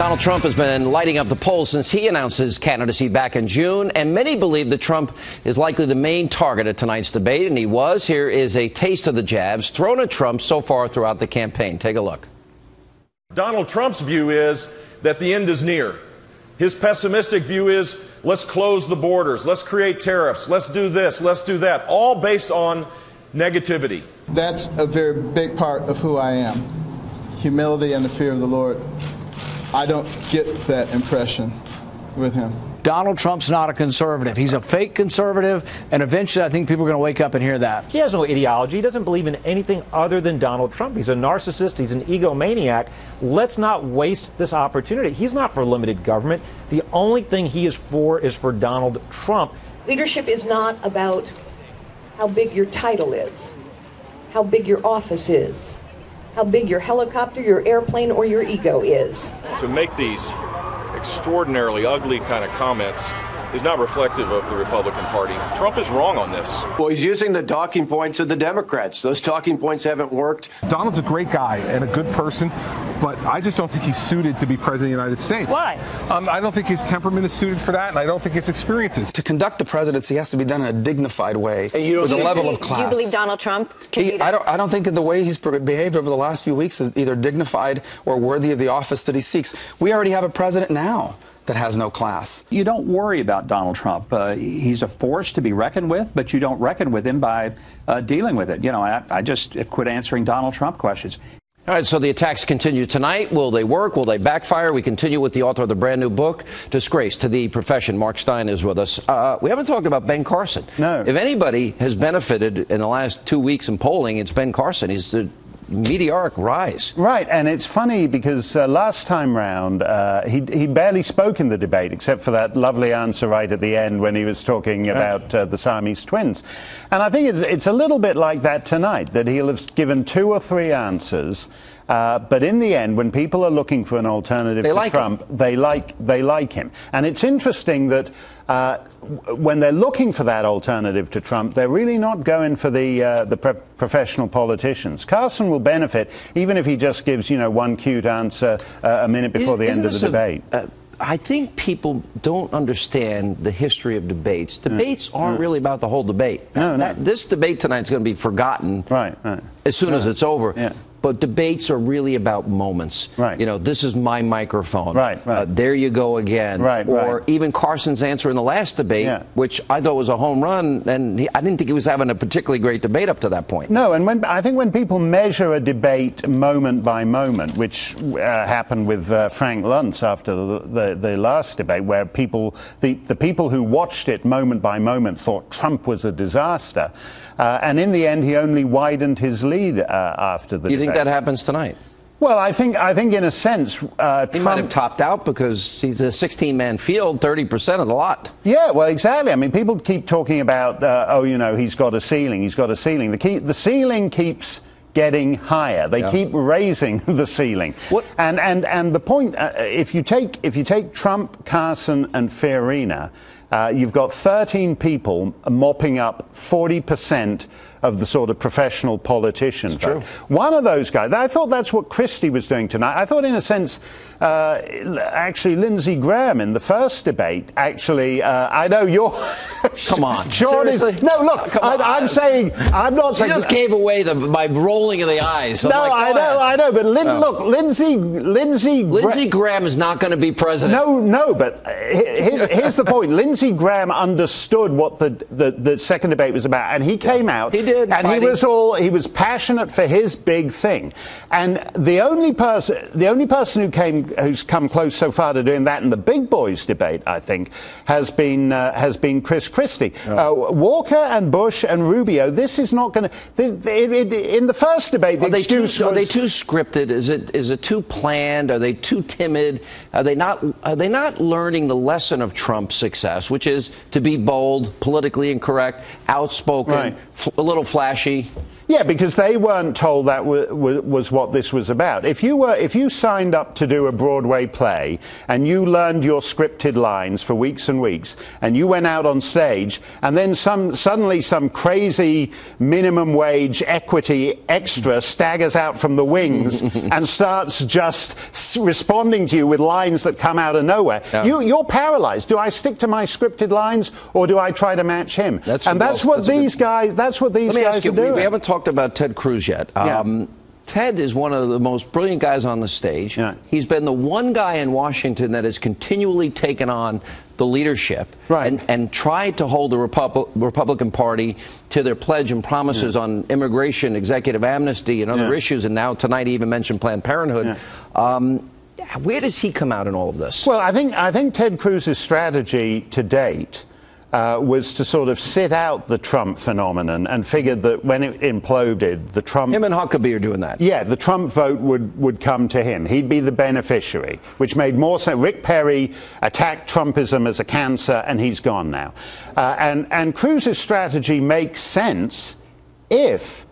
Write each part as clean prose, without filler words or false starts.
Donald Trump has been lighting up the polls since he announced his candidacy back in June, and many believe that Trump is likely the main target at tonight's debate, and he was. Here is a taste of the jabs thrown at Trump so far throughout the campaign. Take a look. Donald Trump's view is that the end is near. His pessimistic view is, let's close the borders, let's create tariffs, let's do this, let's do that, all based on negativity. That's a very big part of who I am, humility and the fear of the Lord. I don't get that impression with him. Donald Trump's not a conservative. He's a fake conservative, and eventually I think people are going to wake up and hear that. He has no ideology. He doesn't believe in anything other than Donald Trump. He's a narcissist. He's an egomaniac. Let's not waste this opportunity. He's not for limited government. The only thing he is for Donald Trump. Leadership is not about how big your title is, how big your office is, how big your helicopter, your airplane, or your ego is. To make these extraordinarily ugly kind of comments is not reflective of the Republican Party. Trump is wrong on this. Well, he's using the talking points of the Democrats. Those talking points haven't worked. Donald's a great guy and a good person, but I just don't think he's suited to be president of the United States. Why? I don't think his temperament is suited for that, and I don't think his experiences. To conduct the presidency has to be done in a dignified way with a level of class. Do you believe Donald Trump can do that? I don't think that the way he's behaved over the last few weeks is either dignified or worthy of the office that he seeks. We already have a president now that has no class. You don't worry about Donald Trump. He's a force to be reckoned with, but you don't reckon with him by dealing with it. You know, I just quit answering Donald Trump questions. All right, so the attacks continue tonight. Will they work? Will they backfire? We continue with the author of the brand new book, Disgrace to the Profession. Mark Steyn is with us. We haven't talked about Ben Carson. No. If anybody has benefited in the last 2 weeks in polling, it's Ben Carson. He's the meteoric rise. Right, and it's funny because last time round he barely spoke in the debate except for that lovely answer right at the end when he was talking about the Siamese twins. And I think it's a little bit like that tonight, that he'll have given 2 or 3 answers. But in the end, when people are looking for an alternative to Trump, they like him. And it's interesting that when they're looking for that alternative to Trump, they're really not going for the professional politicians. Carson will benefit even if he just gives, one cute answer a minute before the end of the debate. I think people don't understand the history of debates. Debates aren't really about the whole debate. No. This debate tonight is going to be forgotten as soon as it's over. Yeah. But debates are really about moments. Right. This is my microphone. Right. There you go again. Or even Carson's answer in the last debate, which I thought was a home run, and I didn't think he was having a particularly great debate up to that point. No, and I think when people measure a debate moment by moment, which happened with Frank Luntz after the last debate, where the people who watched it moment by moment thought Trump was a disaster, and in the end he only widened his lead after the debate. You think that happens tonight? Well, I think in a sense, he might have topped out because he's a 16-man field. 30% is a lot. Yeah, well, exactly. I mean, people keep talking about, he's got a ceiling. He's got a ceiling. The ceiling keeps getting higher. They keep raising the ceiling. And the point, if you take Trump, Carson, and Fiorina, you've got 13 people mopping up 40% of the sort of professional politician vote. One of those guys, I thought that's what Christie was doing tonight. I thought in a sense, actually Lindsey Graham in the first debate, actually, I know you're... Come on. Seriously? No, look, I'm not saying... You just gave away by rolling of the eyes. No, I know, but look, Lindsey Graham is not going to be president. No, but here's the point. Lindsey Graham understood what the second debate was about, and he came out... He did. And he was passionate for his big thing. And the only person who's come close so far to doing that in the big boys debate, I think, has been Chris Christie. Walker and Bush and Rubio, this is not going to... In the first debate, are they too scripted? Is it too planned? Are they too timid? Are they not learning the lesson of Trump's success, which is to be bold, politically incorrect, outspoken, a little flashy? Yeah, because they weren't told that was what this was about. If you signed up to do a Broadway play and you learned your scripted lines for weeks and weeks and you went out on stage wage, and then suddenly some crazy minimum wage equity extra staggers out from the wings and starts just responding to you with lines that come out of nowhere. Yeah. You're paralyzed. Do I stick to my scripted lines, or do I try to match him? That's what these guys are doing. We haven't talked about Ted Cruz yet. Ted is one of the most brilliant guys on the stage. Yeah. He's been the one guy in Washington that has continually taken on the leadership and tried to hold the Republican Party to their pledge and promises on immigration, executive amnesty, and other issues. And now tonight he even mentioned Planned Parenthood. Where does he come out in all of this? Well, I think Ted Cruz's strategy to date was to sort of sit out the Trump phenomenon and figured that when it imploded, the Trump... Him and Huckabee are doing that. Yeah, the Trump vote would come to him. He'd be the beneficiary, which made more sense. Rick Perry attacked Trumpism as a cancer, and he's gone now. And Cruz's strategy makes sense if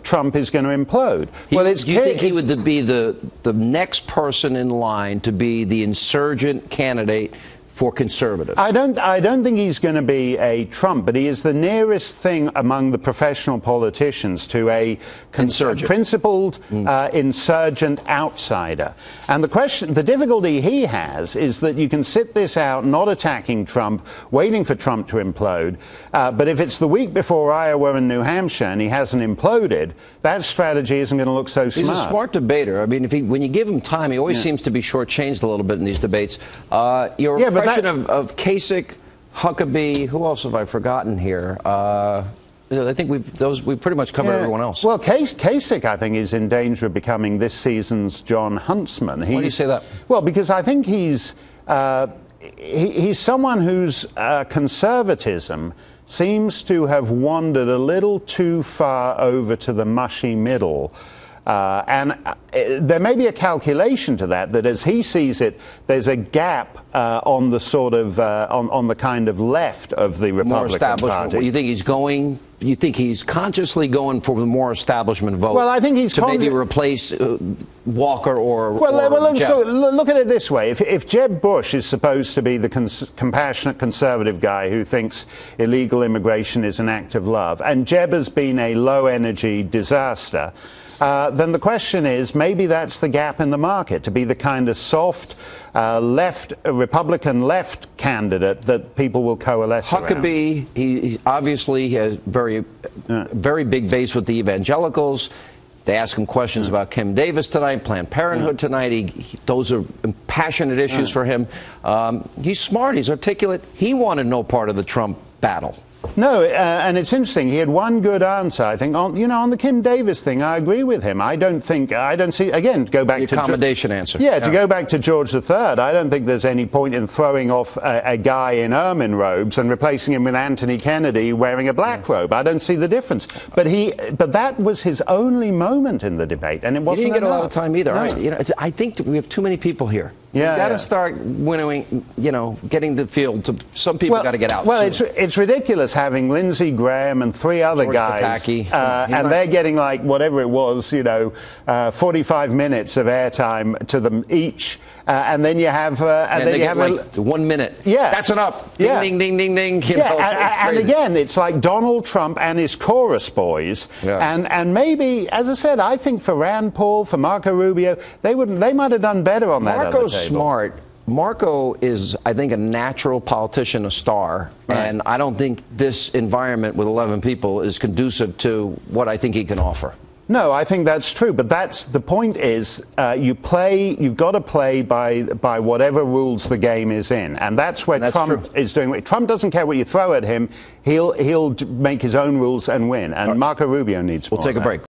Trump is going to implode. Do you think he would be the next person in line to be the insurgent candidate for conservatives? I don't think he's going to be a Trump, but he is the nearest thing among the professional politicians to a principled insurgent outsider. And the difficulty he has is that you can sit this out, not attacking Trump, waiting for Trump to implode. But if it's the week before Iowa and New Hampshire and he hasn't imploded, that strategy isn't going to look so smart. He's a smart debater. I mean, when you give him time, he always seems to be shortchanged a little bit in these debates. Your impression of Kasich, Huckabee, who else have I forgotten here? I think we've pretty much covered everyone else. Well, Kasich, I think, is in danger of becoming this season's John Huntsman. Why do you say that? Well, because I think he's someone whose conservatism seems to have wandered a little too far over to the mushy middle. And there may be a calculation to that as he sees it, there's a gap on the sort of on the kind of left of the Republican Party. Well, you think he's consciously going for the more establishment vote? Well, I think he's to maybe replace Walker or Jeb. So look at it this way: if Jeb Bush is supposed to be the compassionate conservative guy who thinks illegal immigration is an act of love, and Jeb has been a low-energy disaster, then the question is, maybe that's the gap in the market, to be the kind of soft Republican left candidate that people will coalesce around. Huckabee, he obviously has very big base with the evangelicals. They ask him questions about Kim Davis tonight, Planned Parenthood tonight. Those are passionate issues for him. He's smart. He's articulate. He wanted no part of the Trump battle. No, and it's interesting. He had one good answer, I think. On the Kim Davis thing, I agree with him. I don't see, again, go back to the accommodation answer. Yeah, to go back to George III, I don't think there's any point in throwing off a guy in ermine robes and replacing him with Anthony Kennedy wearing a black robe. I don't see the difference. But that was his only moment in the debate, and it wasn't. He didn't get enough. a lot of time either. No. I think that we have too many people here. Yeah, You've got to start winnowing, getting the field to some people got to get out. Well, it's ridiculous having Lindsey Graham and three other guys, and they're getting like whatever it was, 45 minutes of airtime to them each, and then you have, and then you have like 1 minute. Yeah, that's enough. Ding, ding, ding, ding, ding. And again, it's like Donald Trump and his chorus boys, and maybe, as I said, I think for Rand Paul, for Marco Rubio, they might have done better on that other table. Smart. Marco is, I think, a natural politician, a star, and I don't think this environment with 11 people is conducive to what I think he can offer. No, I think that's true, but the point is you've got to play by whatever rules the game is in, and that's where Trump is doing. Trump doesn't care what you throw at him; he'll make his own rules and win. And Marco Rubio needs more. We'll take a break.